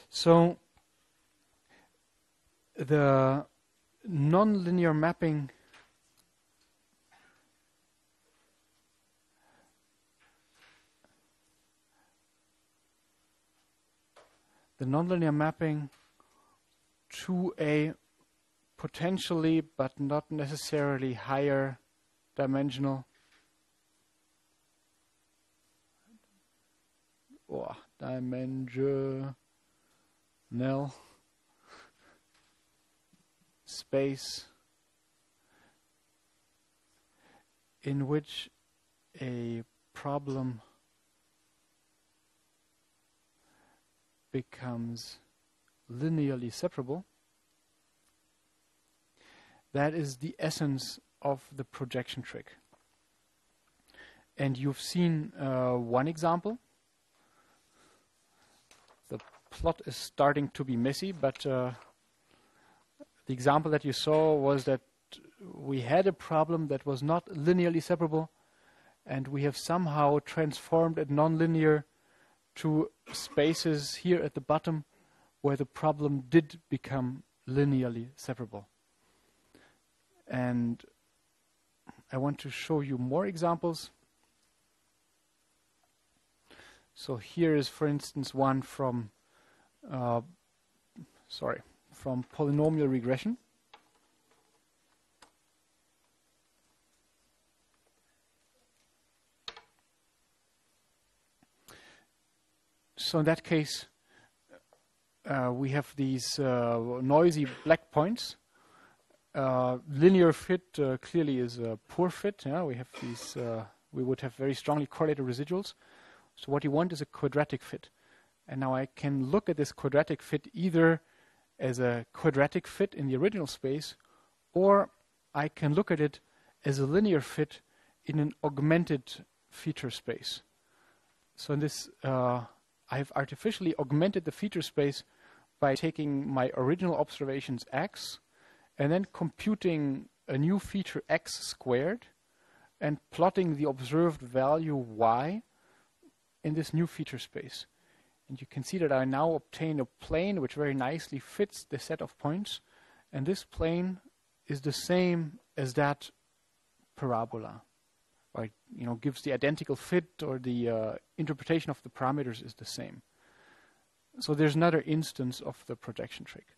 So the nonlinear mapping to a potentially but not necessarily higher dimensional or dimensional space in which a problem becomes linearly separable. That is the essence of the projection trick. And you've seen one example. The plot is starting to be messy, but the example that you saw was that we had a problem that was not linearly separable, and we have somehow transformed it nonlinear to spaces here at the bottom where the problem did become linearly separable. And I want to show you more examples. So here is, for instance, one from polynomial regression. So in that case, we have these noisy black points. Linear fit clearly is a poor fit. Yeah, we have these. We would have very strongly correlated residuals. So what you want is a quadratic fit. And now I can look at this quadratic fit either as a quadratic fit in the original space, or I can look at it as a linear fit in an augmented feature space. So in this, I have artificially augmented the feature space by taking my original observations x and then computing a new feature x squared and plotting the observed value y in this new feature space. And you can see that I now obtain a plane which very nicely fits the set of points, and this plane is the same as that parabola, or it, gives the identical fit, or the interpretation of the parameters is the same. So there's another instance of the projection trick.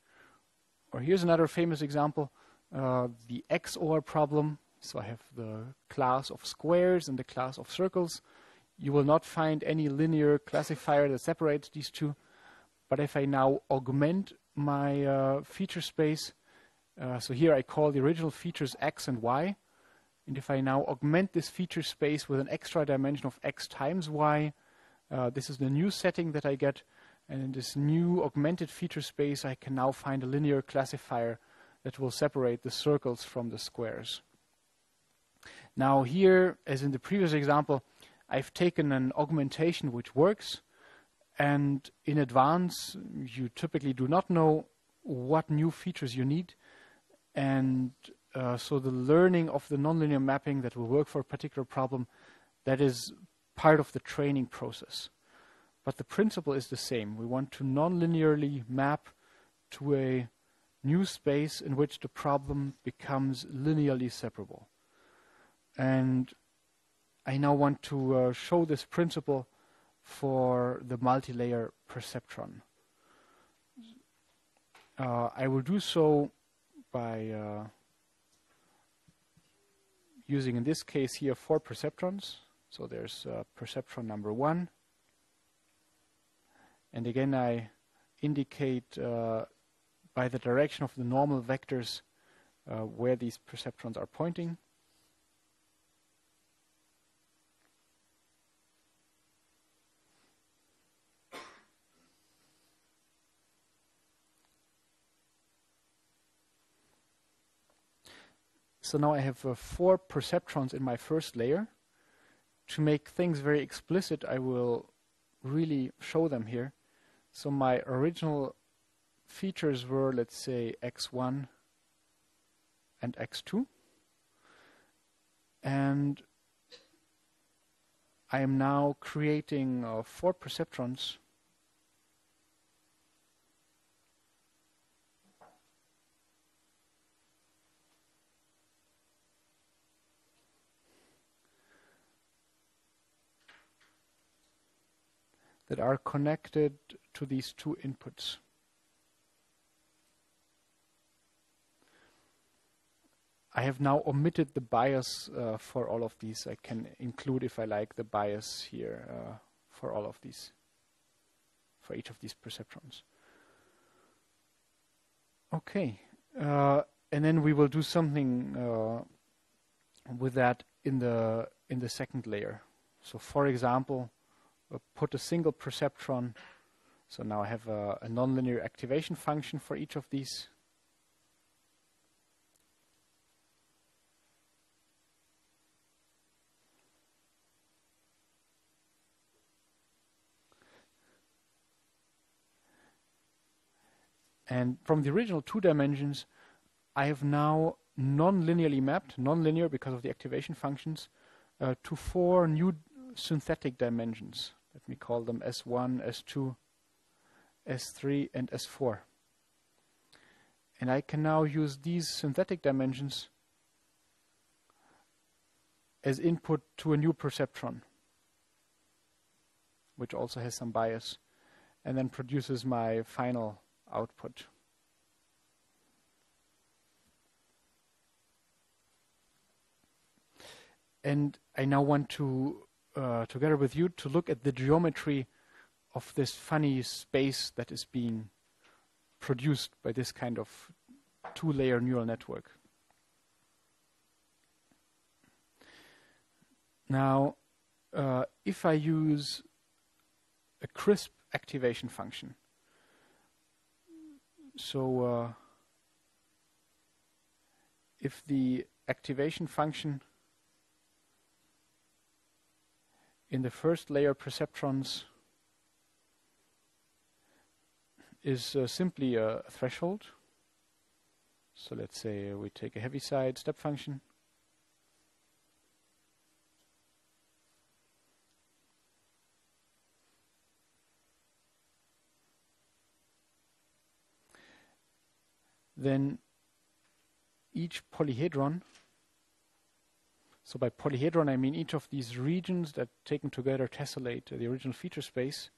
Or here's another famous example, the XOR problem. So I have the class of squares and the class of circles. You will not find any linear classifier that separates these two. But if I now augment my feature space, so here I call the original features x and y. And if I now augment this feature space with an extra dimension of x times y, this is the new setting that I get. And in this new augmented feature space, I can now find a linear classifier that will separate the circles from the squares. Now here, as in the previous example, I've taken an augmentation which works. And in advance, you typically do not know what new features you need. And so the learning of the nonlinear mapping that will work for a particular problem, that is part of the training process. But the principle is the same. We want to nonlinearly map to a new space in which the problem becomes linearly separable. And I now want to show this principle for the multilayer perceptron. I will do so by using, in this case here, 4 perceptrons. So there's perceptron number 1. And again, I indicate by the direction of the normal vectors where these perceptrons are pointing. So now I have 4 perceptrons in my first layer. To make things very explicit, I will really show them here. So my original features were, let's say, x1 and x2. And I am now creating 4 perceptrons that are connected to these two inputs. I have now omitted the bias for all of these. I can include, if I like, the bias here for all of these, for each of these perceptrons. Okay, and then we will do something with that in the second layer. So, for example, put a single perceptron. So now I have a nonlinear activation function for each of these. And from the original 2 dimensions, I have now non-linearly mapped, non-linear because of the activation functions, to 4 new synthetic dimensions. Let me call them S1, S2, S3, and S4. And I can now use these synthetic dimensions as input to a new perceptron, which also has some bias, and then produces my final output. And I now want to, together with you, to look at the geometry of this funny space that is being produced by this kind of 2-layer neural network. Now, if I use a crisp activation function, so if the activation function in the first layer perceptrons is simply a threshold, so let's say we take a Heaviside step function, then each polyhedron, so by polyhedron I mean each of these regions that taken together tessellate the original feature space,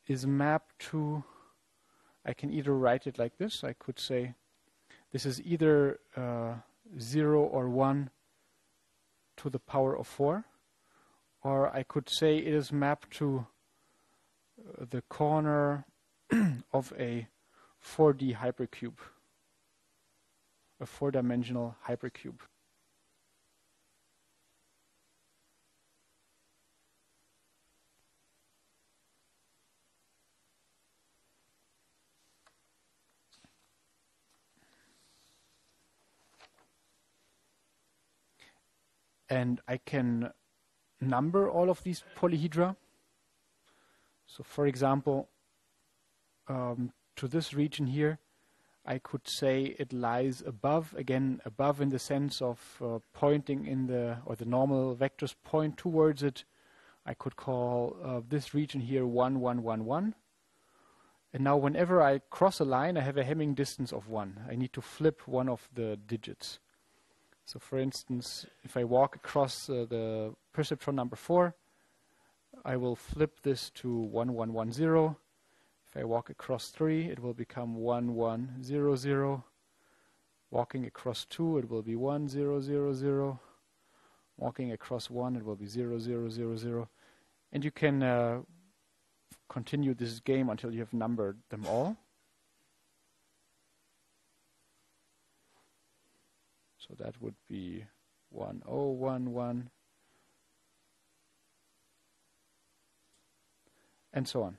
is mapped to, I can either write it like this, I could say this is either 0 or 1 to the power of 4, or I could say it is mapped to the corner of a 4D hypercube, a 4-dimensional hypercube. And I can number all of these polyhedra. So, for example, to this region here, I could say it lies above, again, above in the sense of pointing in the, or the normal vectors point towards it. I could call this region here 1, 1, 1, 1. And now whenever I cross a line, I have a Hamming distance of 1. I need to flip one of the digits. So for instance, if I walk across the perceptron number 4, I will flip this to 1, 1, 1, 0. If I walk across 3, it will become 1, 1, 0, 0. Walking across 2, it will be 1, 0, 0, 0. Walking across 1, it will be 0, 0, 0, 0. And you can continue this game until you have numbered them all. So that would be 1, 0, 1, 1. And so on.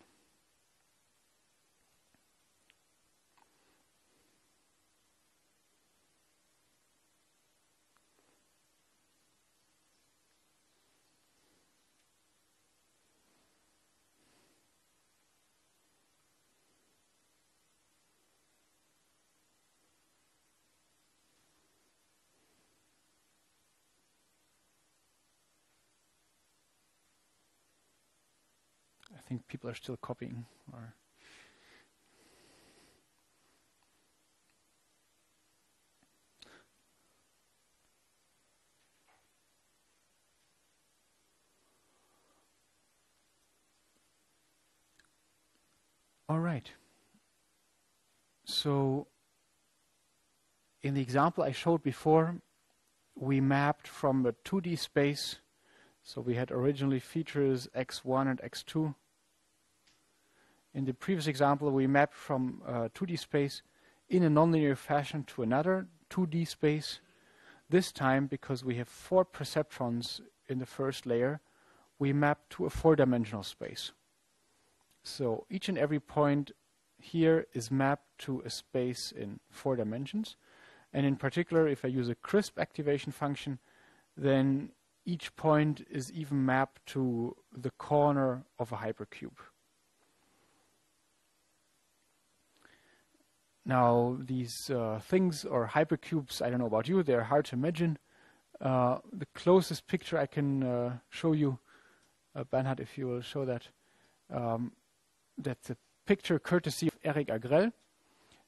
I think people are still copying. Or All right. So in the example I showed before, we mapped from a 2D space. So we had originally features x1 and x2. In the previous example, we mapped from 2D space in a nonlinear fashion to another 2D space. This time, because we have 4 perceptrons in the first layer, we map to a 4-dimensional space. So each and every point here is mapped to a space in 4 dimensions. And in particular, if I use a crisp activation function, then each point is even mapped to the corner of a hypercube. Now, these things, or hypercubes, I don't know about you, they're hard to imagine. The closest picture I can show you, Bernhard, if you will show that, that's a picture courtesy of Eric Agrell.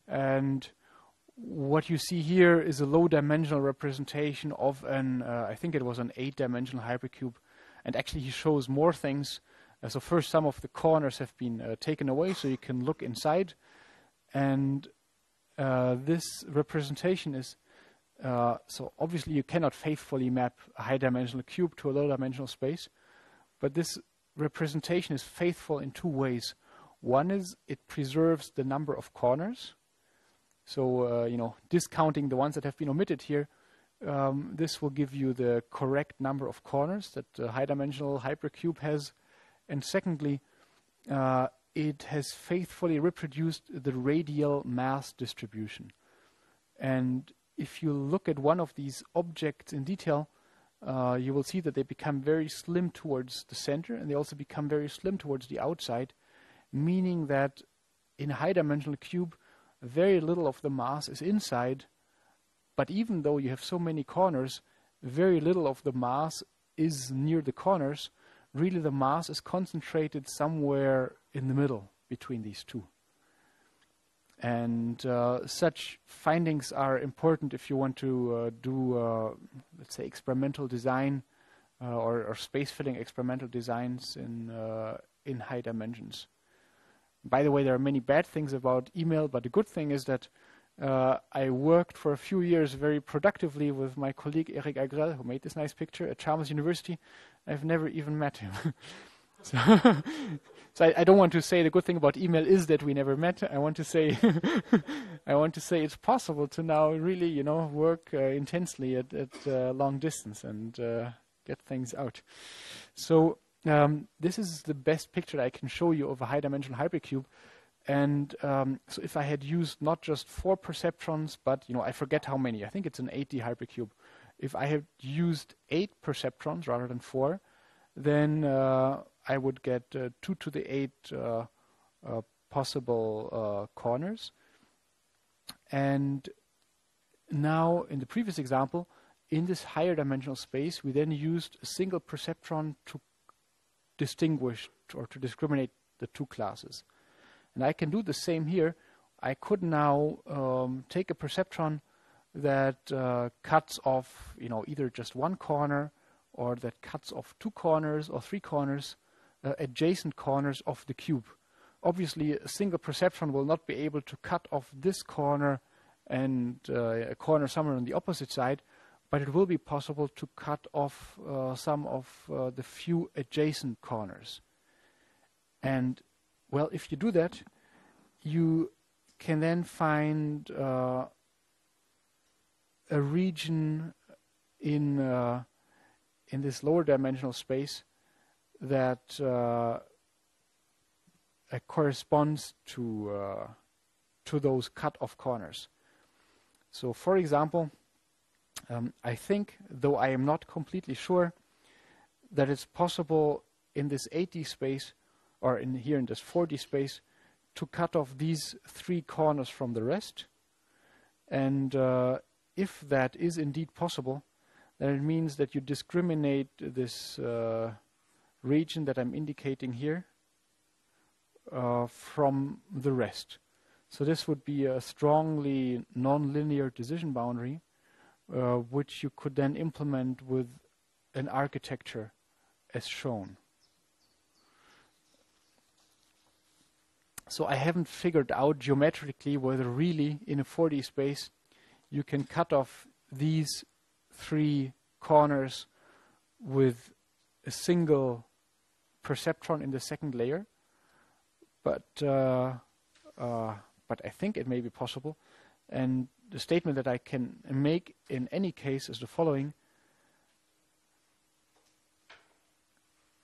And what you see here is a low-dimensional representation of an, I think it was an 8-dimensional hypercube. And actually, he shows more things. So first, some of the corners have been taken away, so you can look inside. And this representation is, so obviously you cannot faithfully map a high-dimensional cube to a low-dimensional space. But this representation is faithful in 2 ways. One is it preserves the number of corners. So, you know, discounting the ones that have been omitted here, this will give you the correct number of corners that the high-dimensional hypercube has. And secondly, it has faithfully reproduced the radial mass distribution. And if you look at one of these objects in detail, you will see that they become very slim towards the center, and they also become very slim towards the outside, meaning that in a high-dimensional cube, very little of the mass is inside, but even though you have so many corners, very little of the mass is near the corners. Really, the mass is concentrated somewhere in the middle between these two. And such findings are important if you want to do, let's say, experimental design or space-filling experimental designs in high dimensions. By the way, there are many bad things about email, but the good thing is that I worked for a few years very productively with my colleague Eric Agrell, who made this nice picture at Chalmers University. I've never even met him. So I don't want to say the good thing about email is that we never met. I want to say it's possible to now really, you know, work intensely at long distance and get things out. So this is the best picture I can show you of a high-dimensional hypercube. And so if I had used not just 4 perceptrons, but, you know, I forget how many. I think it's an 8D hypercube. If I had used 8 perceptrons rather than 4, then I would get 2 to the 8 possible corners. And now, in the previous example, in this higher dimensional space, we then used a single perceptron to distinguish or to discriminate the 2 classes. And I can do the same here. I could now take a perceptron that cuts off, you know, either just 1 corner or that cuts off 2 corners or 3 corners, adjacent corners of the cube. Obviously, a single perceptron will not be able to cut off this corner and a corner somewhere on the opposite side, but it will be possible to cut off some of the few adjacent corners. And, well, if you do that, you can then find a region in this lower dimensional space that corresponds to those cut-off corners. So, for example, I think, though I am not completely sure, that it's possible in this 8D space, or here in this 4D space, to cut off these 3 corners from the rest. And if that is indeed possible, then it means that you discriminate this region that I'm indicating here from the rest. So this would be a strongly nonlinear decision boundary, which you could then implement with an architecture as shown. So I haven't figured out geometrically whether really in a 4D space you can cut off these 3 corners with a single perceptron in the second layer, but I think it may be possible. And the statement that I can make in any case is the following: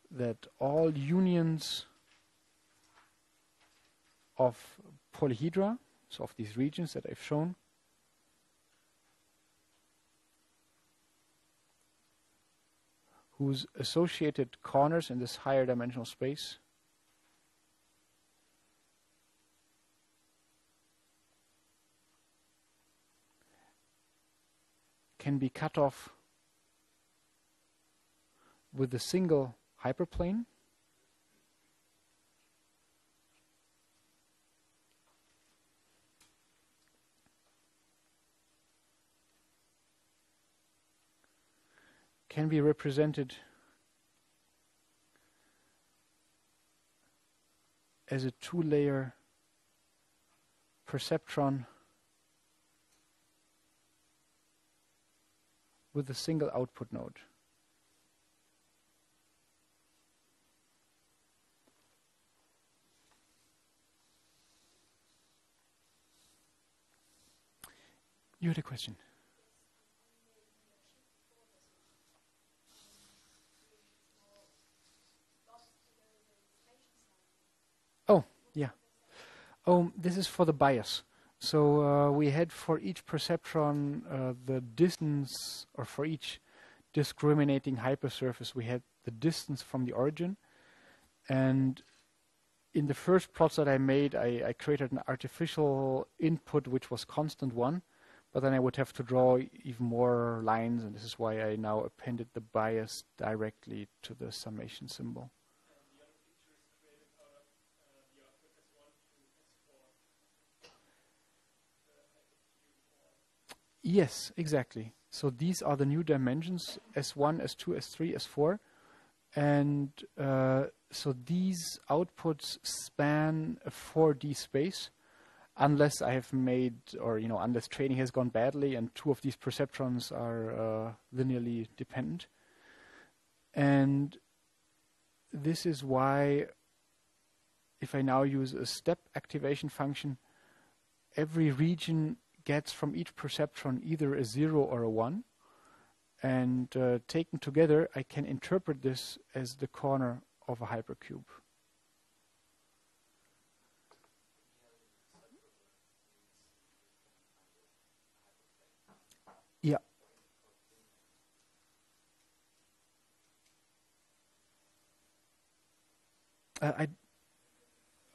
that all unions of polyhedra, so of these regions that I've shown, whose associated corners in this higher dimensional space can be cut off with a single hyperplane can be represented as a 2-layer perceptron with a single output node. You had a question. Oh, yeah. Oh, this is for the bias. So we had for each perceptron the distance, or for each discriminating hypersurface, we had the distance from the origin. And in the first plots that I made, I created an artificial input which was constant 1, but then I would have to draw even more lines, and this is why I now appended the bias directly to the summation symbol. Yes, exactly. So these are the new dimensions, S1, S2, S3, S4. And so these outputs span a 4D space, unless I have made, or unless training has gone badly and 2 of these perceptrons are linearly dependent. And this is why, if I now use a step activation function, every region gets from each perceptron either a 0 or a 1. And taken together, I can interpret this as the corner of a hypercube. Yeah.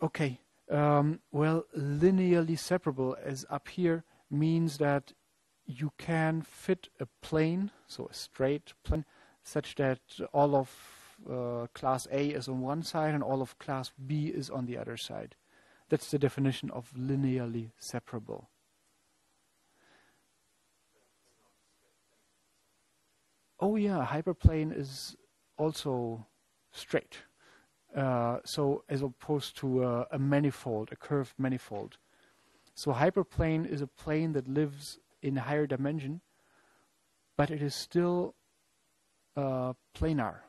Okay. Well, linearly separable, as up here, means that you can fit a plane, so a straight plane, such that all of class A is on one side and all of class B is on the other side. That's the definition of linearly separable. Oh yeah, a hyperplane is also straight. So as opposed to a manifold, a curved manifold. So a hyperplane is a plane that lives in a higher dimension, but it is still planar.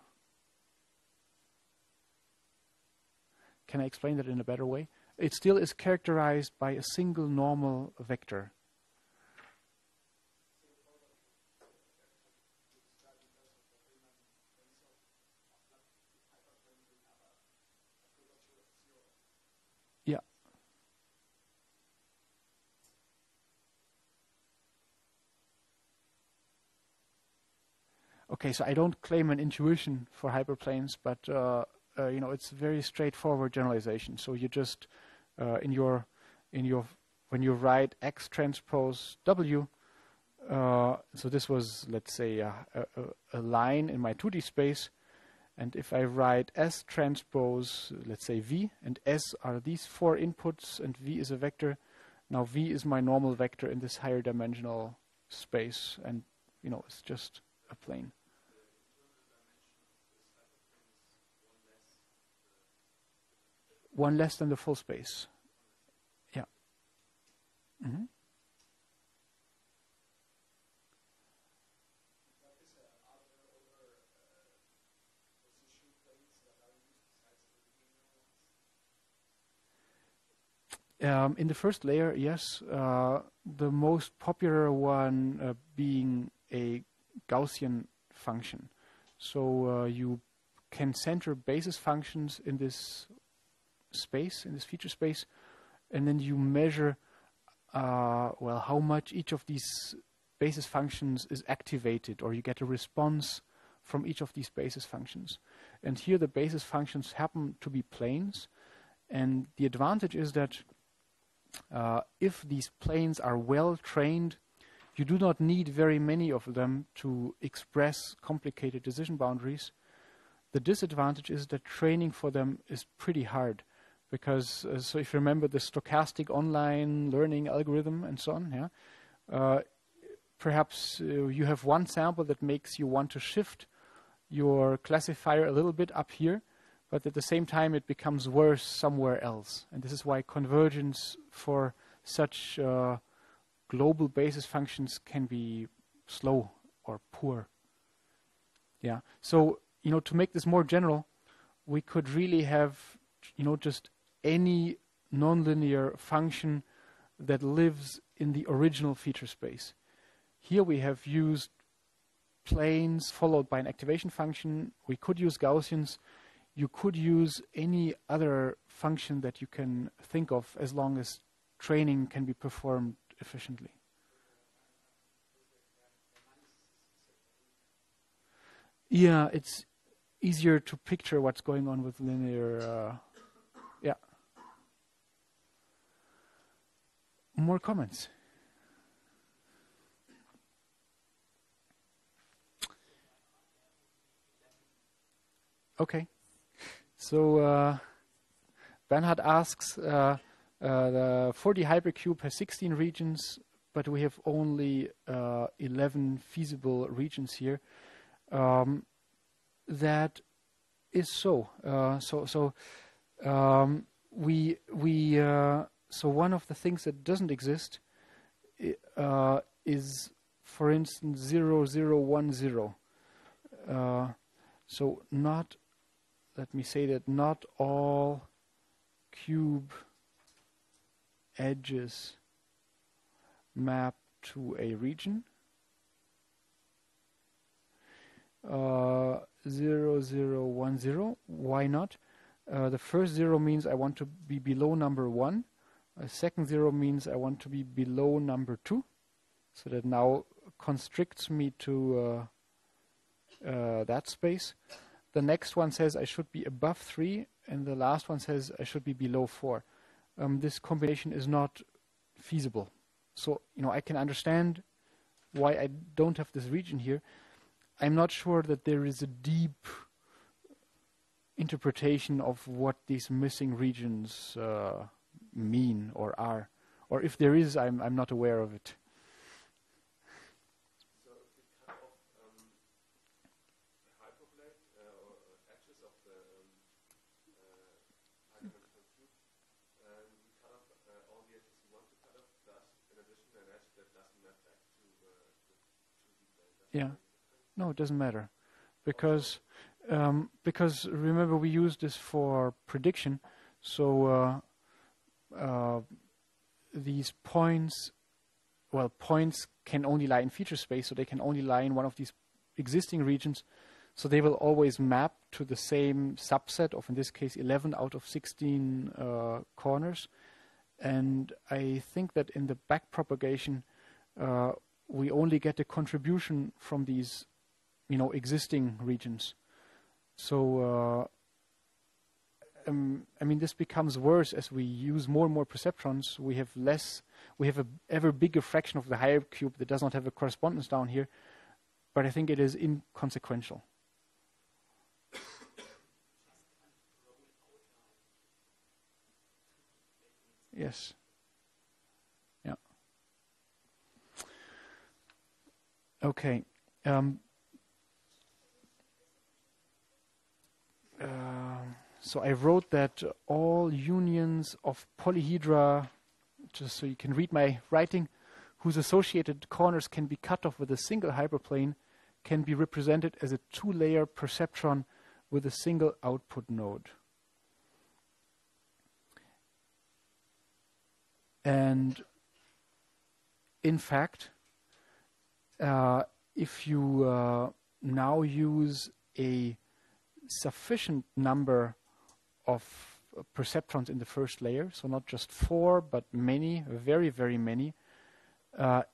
Can I explain that in a better way? It still is characterized by a single normal vector. Yeah. Okay, so I don't claim an intuition for hyperplanes, but it's a very straightforward generalization. So you just when you write X transpose W, so this was, let's say, a line in my 2D space, and if I write S transpose, let's say V, and S are these 4 inputs, and V is a vector. Now V is my normal vector in this higher dimensional space, and it's just a plane. one less than the full space. Yeah. Mm-hmm. In the first layer, yes, the most popular one being a Gaussian function. So you can center basis functions in this space, in this feature space, and then you measure well, how much each of these basis functions is activated, or you get a response from each of these basis functions. And here the basis functions happen to be planes, and the advantage is that if these planes are well trained, you do not need very many of them to express complicated decision boundaries. The disadvantage is that training for them is pretty hard, because so if you remember the stochastic online learning algorithm and so on, yeah, perhaps you have one sample that makes you want to shift your classifier a little bit up here, but at the same time it becomes worse somewhere else. And this is why convergence for such global basis functions can be slow or poor. Yeah. So, you know, to make this more general, we could really have, you know, just any nonlinear function that lives in the original feature space. Here we have used planes followed by an activation function. We could use Gaussians. You could use any other function that you can think of, as long as training can be performed efficiently. Yeah, it's easier to picture what's going on with linear. Yeah. More comments? Okay. So Bernhard asks, the 4D hypercube has 16 regions, but we have only 11 feasible regions here. That is so. So one of the things that doesn't exist is, for instance, 0, 0, 1, 0. So not. Let me say that not all cube edges map to a region. 0, 0, 1, 0. Why not? The first 0 means I want to be below number 1. A second 0 means I want to be below number 2. So that now constricts me to that space. The next one says I should be above 3, and the last one says I should be below 4. This combination is not feasible. So, you know, I can understand why I don't have this region here. I'm not sure that there is a deep interpretation of what these missing regions mean or are. Or if there is, I'm not aware of it. So if we cut off the hyperplane or edges of the Heidelberg cube, we cut off all the edges we want to cut off, plus in addition an edge that doesn't map back to the 2D plane. Yeah. No, it doesn't matter, because remember we use this for prediction. So these points, well, points can only lie in feature space, so they can only lie in one of these existing regions. So they will always map to the same subset of, in this case, 11 out of 16 corners. And I think that in the backpropagation, we only get a contribution from these, you know, existing regions. So, I mean, this becomes worse as we use more and more perceptrons. We have an ever bigger fraction of the hypercube that does not have a correspondence down here, but I think it is inconsequential. Yes. Yeah. Okay. So I wrote that all unions of polyhedra, just so you can read my writing, whose associated corners can be cut off with a single hyperplane, can be represented as a two-layer perceptron with a single output node. And in fact, if you now use a sufficient number of perceptrons in the first layer, so not just 4, but many, very, very many,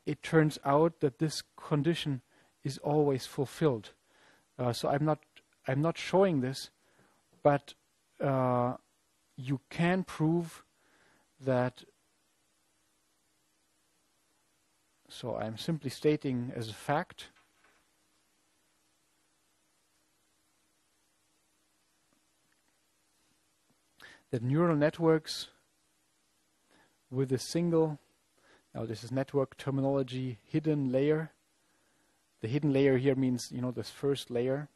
it turns out that this condition is always fulfilled. So I'm not showing this, but you can prove that. So I'm simply stating as a fact that neural networks with a single, now this is network terminology, hidden layer. The hidden layer here means, you know, this first layer,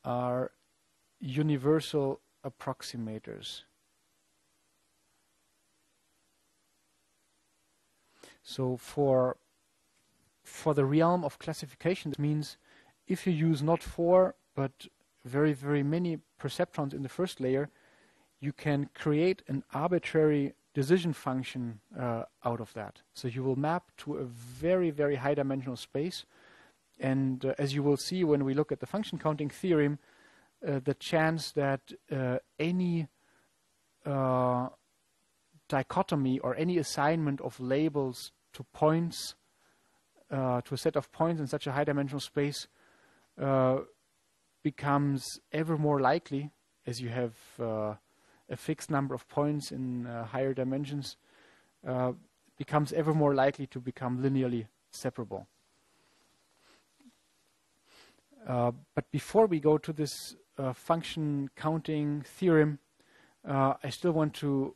are universal approximators. So for the realm of classification, that means if you use not 4 but very, very many perceptrons in the first layer, you can create an arbitrary decision function out of that. So you will map to a very, very high dimensional space. And as you will see when we look at the function counting theorem, the chance that any dichotomy or any assignment of labels to points, to a set of points in such a high dimensional space becomes ever more likely as you have a fixed number of points in higher dimensions, becomes ever more likely to become linearly separable. But before we go to this function counting theorem, I still want to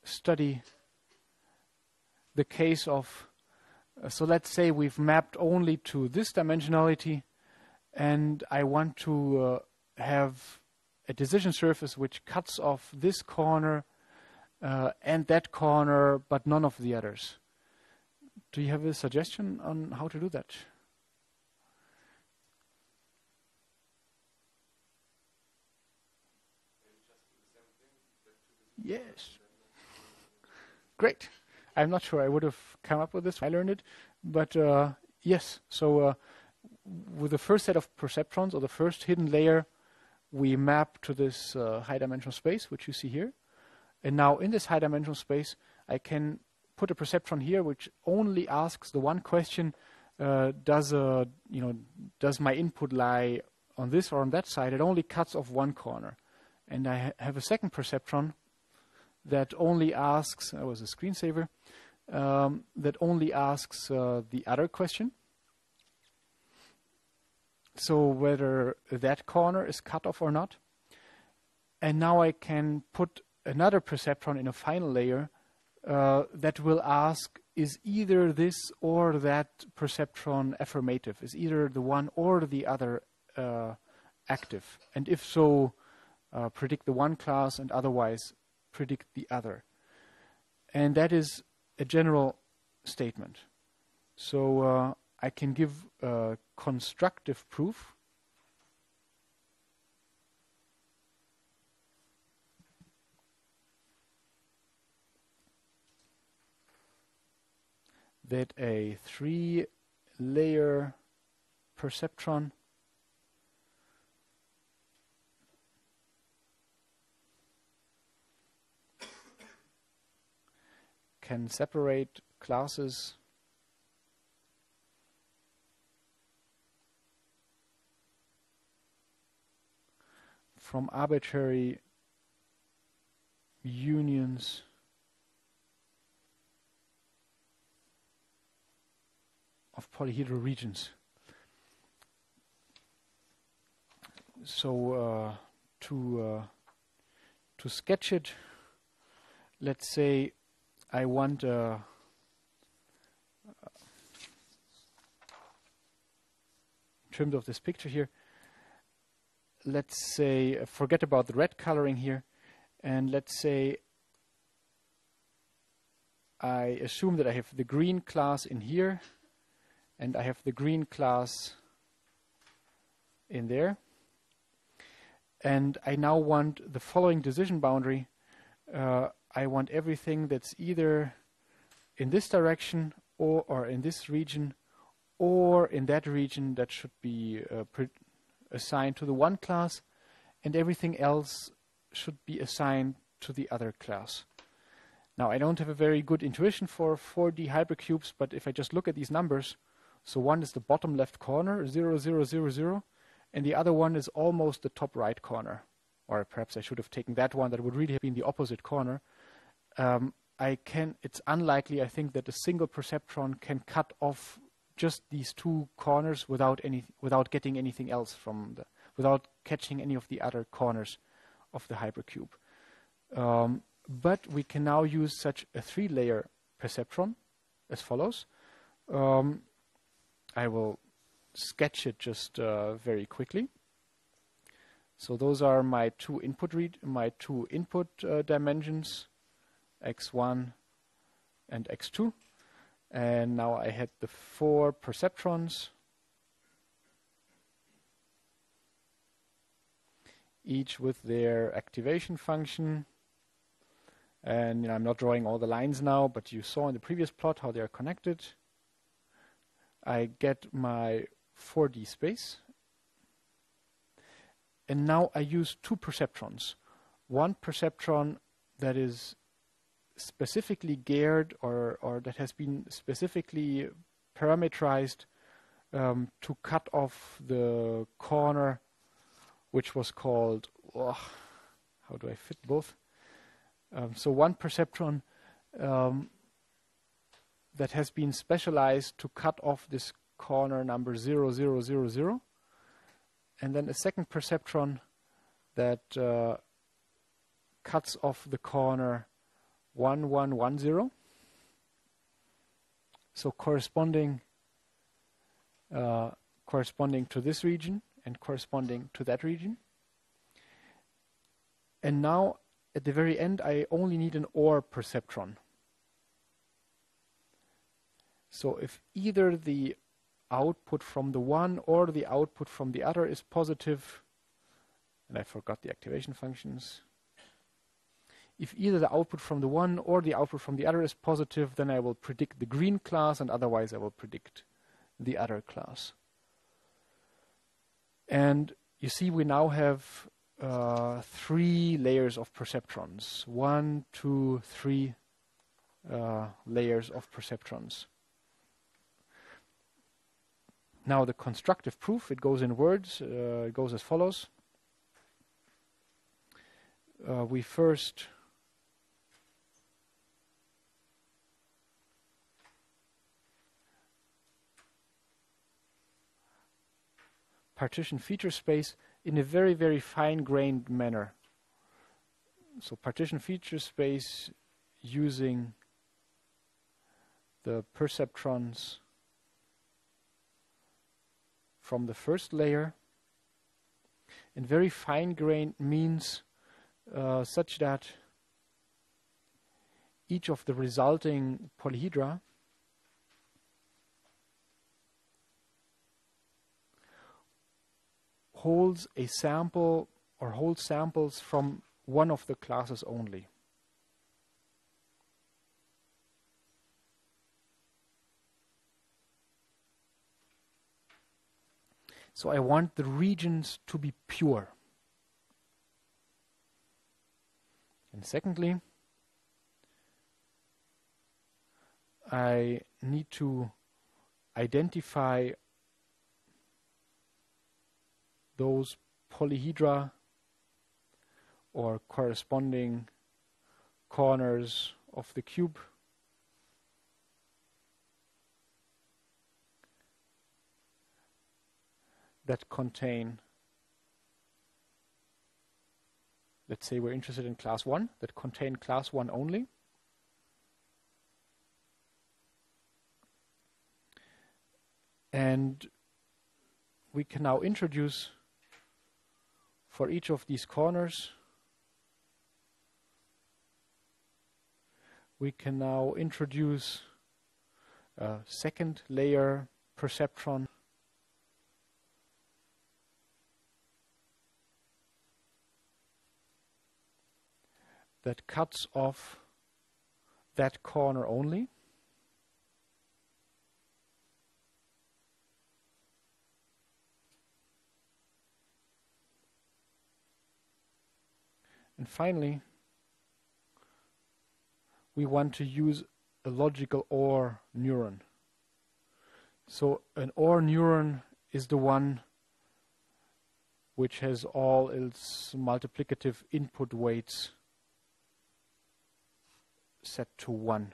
study the case of, so let's say we've mapped only to this dimensionality, and I want to have a decision surface which cuts off this corner and that corner, but none of the others. Do you have a suggestion on how to do that? Yes. Great. I'm not sure I would have come up with this if I learned it, but yes. So with the first set of perceptrons, or the first hidden layer, we map to this high dimensional space, which you see here. And now in this high dimensional space, I can put a perceptron here which only asks the one question: does my input lie on this or on that side? It only cuts off one corner. And I have a second perceptron that only asks, that was a screensaver, that only asks the other question. So whether that corner is cut off or not. And now I can put another perceptron in a final layer that will ask, is either this or that perceptron affirmative? Is either the one or the other active? And if so, predict the one class, and otherwise predict the other. And that is a general statement. So I can give a constructive proof that a 3-layer perceptron can separate classes from arbitrary unions of polyhedral regions. So to sketch it, let's say I want terms of this picture here. Let's say, forget about the red coloring here, and let's say I assume that I have the green class in here, and I have the green class in there. And I now want the following decision boundary. I want everything that's either in this direction or in this region or in that region that should be assigned to the one class, and everything else should be assigned to the other class. Now, I don't have a very good intuition for 4D hypercubes, but if I just look at these numbers, so one is the bottom left corner, 0, 0, 0, 0, and the other one is almost the top right corner. Or perhaps I should have taken that one that would really have been the opposite corner. It's unlikely, I think, that a single perceptron can cut off just these two corners without getting anything else without catching any of the other corners of the hypercube. But we can now use such a 3-layer perceptron as follows. I will sketch it just very quickly. So those are my two input dimensions, x1 and x2. And now I had the 4 perceptrons, each with their activation function. And I'm not drawing all the lines now, but you saw in the previous plot how they are connected. I get my 4D space. And now I use 2 perceptrons. One perceptron that is specifically geared or that has been specifically parametrized to cut off the corner, which was called, how do I fit both? So one perceptron that has been specialized to cut off this corner number 0, 0, 0, 0. And then a second perceptron that cuts off the corner 1, 1, 1, 0. So corresponding to this region and corresponding to that region. And now at the very end, I only need an OR perceptron. So if either the output from the one or the output from the other is positive, and I forgot the activation functions. If either the output from the one or the output from the other is positive, then I will predict the green class, and otherwise I will predict the other class. And you see we now have 3 layers of perceptrons. 1, 2, 3 layers of perceptrons. Now the constructive proof, it goes in words. It goes as follows. We first partition feature space in a very, very fine-grained manner. So partition feature space using the perceptrons from the first layer. And very fine-grained means such that each of the resulting polyhedra holds a sample or holds samples from one of the classes only. So I want the regions to be pure. And secondly, I need to identify those polyhedra or corresponding corners of the cube that contain, let's say we're interested in class 1, that contain class 1 only. And we can now introduce for each of these corners, we can now introduce a second layer perceptron that cuts off that corner only. And finally, we want to use a logical OR neuron. So an OR neuron is the one which has all its multiplicative input weights set to 1.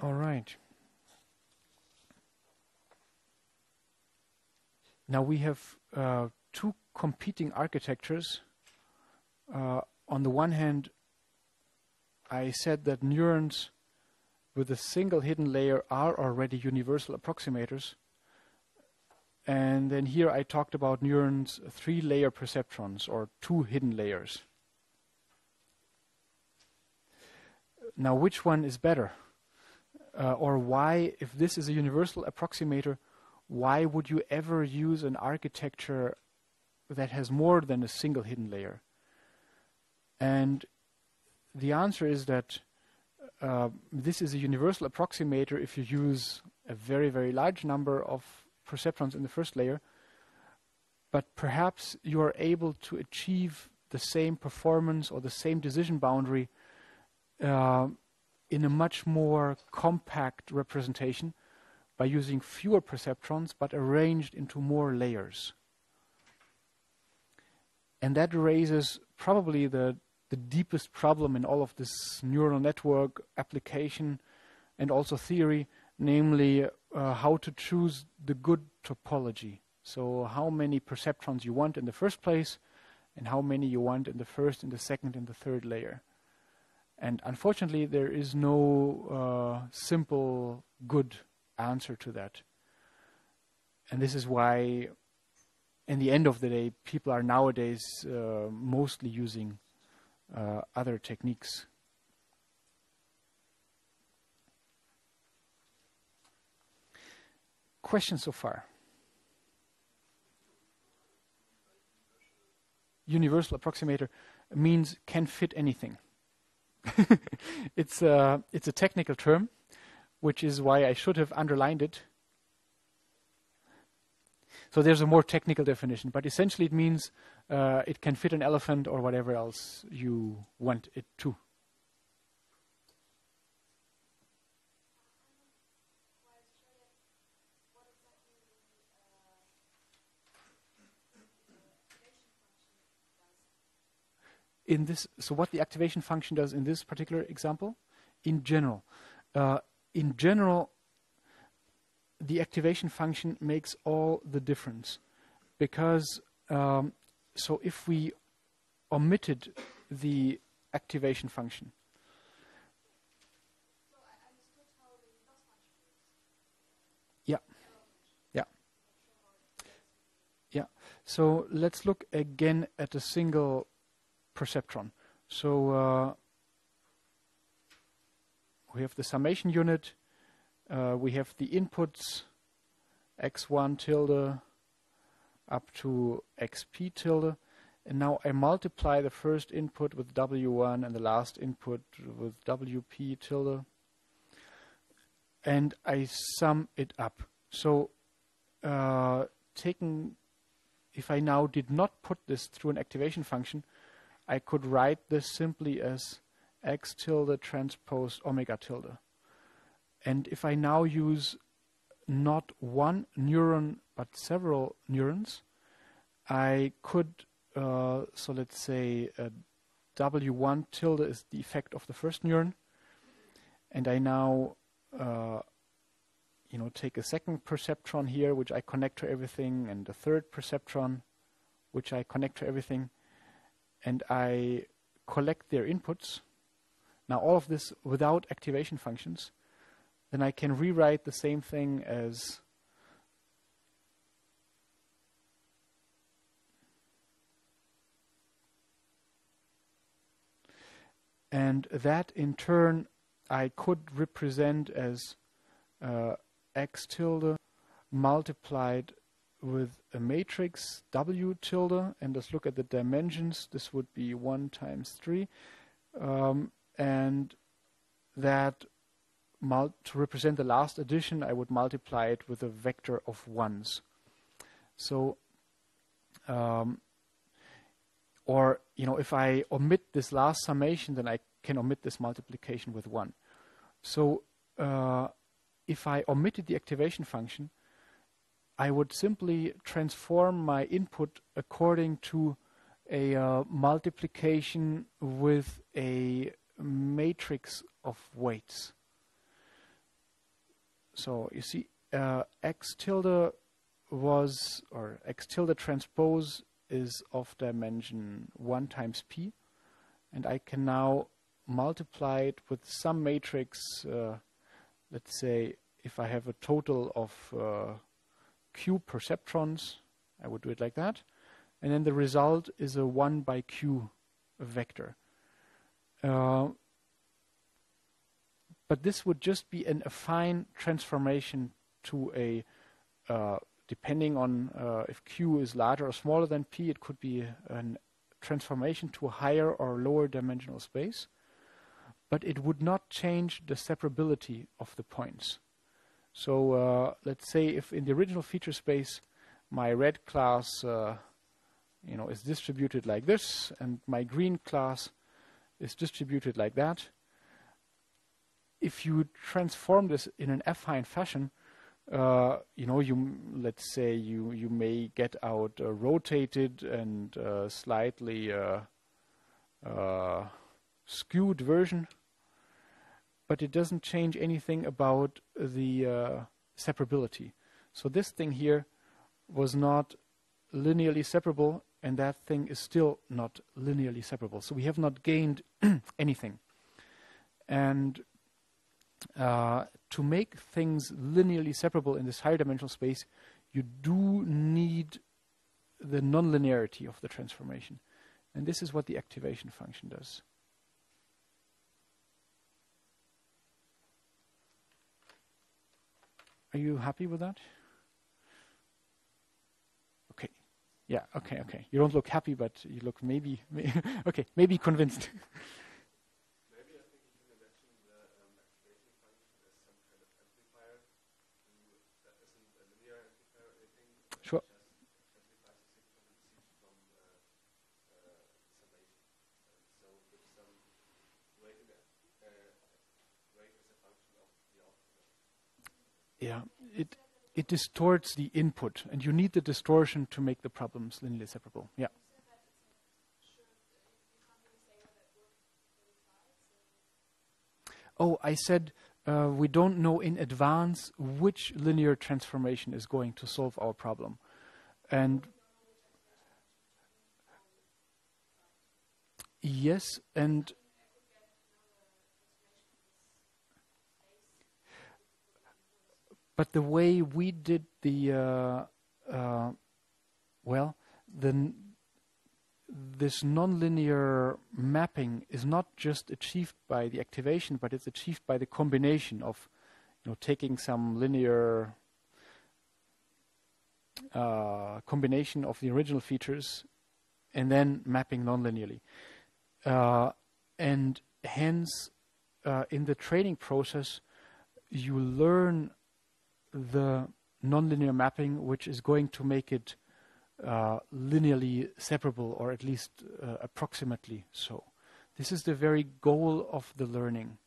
All right. Now we have two competing architectures. On the one hand, I said that neurons with a single hidden layer are already universal approximators. And then here I talked about neurons 3-layer perceptrons, or 2 hidden layers. Now which one is better? Or why, if this is a universal approximator, why would you ever use an architecture that has more than a single hidden layer? And the answer is that this is a universal approximator if you use a very, very large number of perceptrons in the first layer, but perhaps you are able to achieve the same performance or the same decision boundary in a much more compact representation by using fewer perceptrons but arranged into more layers. And that raises probably the deepest problem in all of this neural network application and also theory, namely how to choose the good topology. So how many perceptrons you want in the first place and how many you want in the first, in the second, and the third layer. And unfortunately, there is no simple good answer to that. And this is why, in the end of the day, people are nowadays mostly using other techniques. Questions so far? Universal approximator means can fit anything. It's a technical term, which is why I should have underlined it. So there's a more technical definition, but essentially it means it can fit an elephant or whatever else you want it to. So what the activation function does in this particular example, in general, the activation function makes all the difference, because so if we omitted the activation function, so let's look again at a single perceptron. So we have the summation unit, we have the inputs x1 tilde up to xp tilde, and now I multiply the first input with w1 and the last input with wp tilde, and I sum it up. So if I now did not put this through an activation function, I could write this simply as x tilde transpose omega tilde. And if I now use not one neuron but several neurons, I could, so let's say W1 tilde is the effect of the first neuron, and I now take a second perceptron here, which I connect to everything, and a third perceptron, which I connect to everything, and I collect their inputs. Now all of this without activation functions. Then I can rewrite the same thing as and that in turn I could represent as x tilde multiplied with a matrix W tilde, and let's look at the dimensions. This would be 1 times 3, and that to represent the last addition, I would multiply it with a vector of 1s. So, or if I omit this last summation, then I can omit this multiplication with 1. So, if I omitted the activation function, I would simply transform my input according to a multiplication with a matrix of weights. So you see, x tilde was, or x tilde transpose is of dimension 1 times p, and I can now multiply it with some matrix. Let's say if I have a total of q perceptrons, I would do it like that, and then the result is a 1 by q vector. But this would just be an affine transformation to a, depending on if q is larger or smaller than p, it could be a transformation to a higher or lower dimensional space. But it would not change the separability of the points. So let's say if in the original feature space my red class is distributed like this, and my green class is distributed like that. If you transform this in an affine fashion, let's say you may get out a rotated and slightly skewed version, but it doesn't change anything about the separability. So this thing here was not linearly separable, and that thing is still not linearly separable. So we have not gained anything. And to make things linearly separable in this higher dimensional space, you do need the nonlinearity of the transformation. And this is what the activation function does. Are you happy with that? Okay. Yeah, okay. You don't look happy, but you look maybe okay, maybe convinced. Maybe I think you can imagine the activation function as some kind of amplifier that isn't a linear amplifier or anything. Sure. Just amplifies the signal and receives from summation. So with some weight as a function of the output. Yeah, it distorts the input, and you need the distortion to make the problems linearly separable. Yeah. Oh, I said we don't know in advance which linear transformation is going to solve our problem. And yes, and but the way we did the this nonlinear mapping is not just achieved by the activation, but it's achieved by the combination of, taking some linear combination of the original features and then mapping nonlinearly. And hence, in the training process, you learn the nonlinear mapping which is going to make it linearly separable, or at least approximately so. This is the very goal of the learning.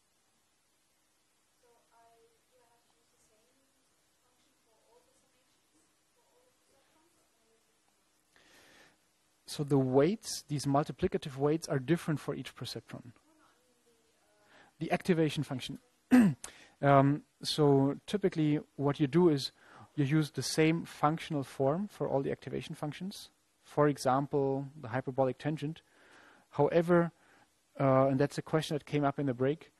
So the weights, these multiplicative weights, are different for each perceptron. The activation function. So typically what you do is you use the same functional form for all the activation functions. For example, the hyperbolic tangent. However, and that's a question that came up in the break,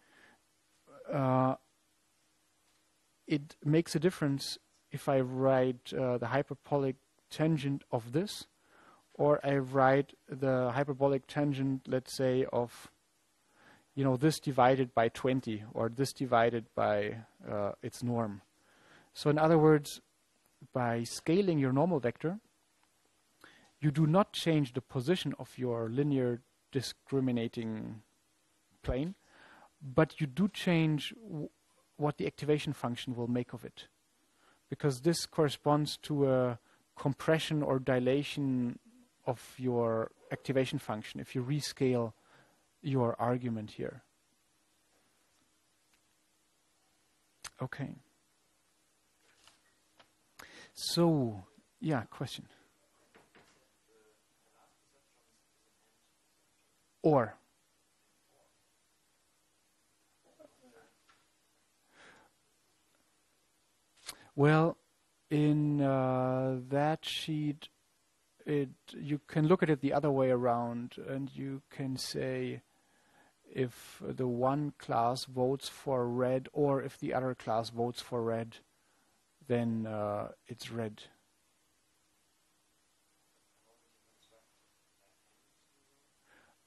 it makes a difference if I write the hyperbolic tangent of this, or I write the hyperbolic tangent, let's say, of, you know, this divided by 20, or this divided by its norm. So in other words, by scaling your normal vector, you do not change the position of your linear discriminating plane, but you do change what the activation function will make of it, because this corresponds to a compression or dilation of your activation function if you rescale your argument here. Okay. So, yeah, question. Or. Well, in that sheet, you can look at it the other way around, and you can say if the one class votes for red, or if the other class votes for red, then it's red.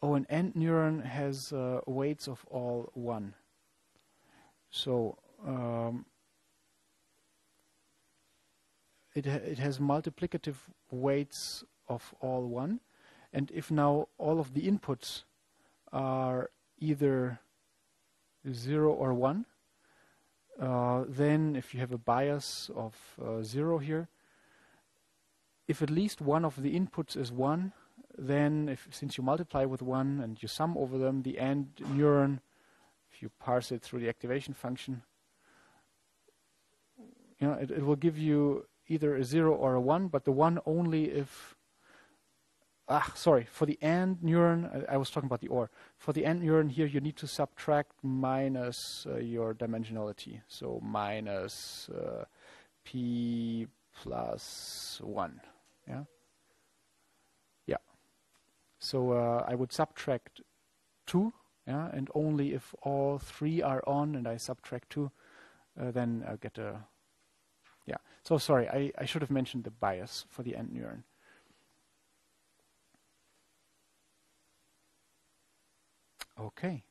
Oh, an end neuron has weights of all 1. So it has multiplicative weights of all 1. And if now all of the inputs are either 0 or 1, then if you have a bias of 0 here, if at least one of the inputs is 1, then since you multiply with 1 and you sum over them, the end neuron, if you parse it through the activation function, you know, it will give you either a 0 or a 1, but the 1 only if, for the AND neuron, I was talking about the OR. For the AND neuron here, you need to subtract minus your dimensionality. So minus P plus 1. Yeah? Yeah. So I would subtract 2, yeah? And only if all 3 are on and I subtract 2, then I'll get a... Yeah. So sorry, I should have mentioned the bias for the AND neuron. Okay.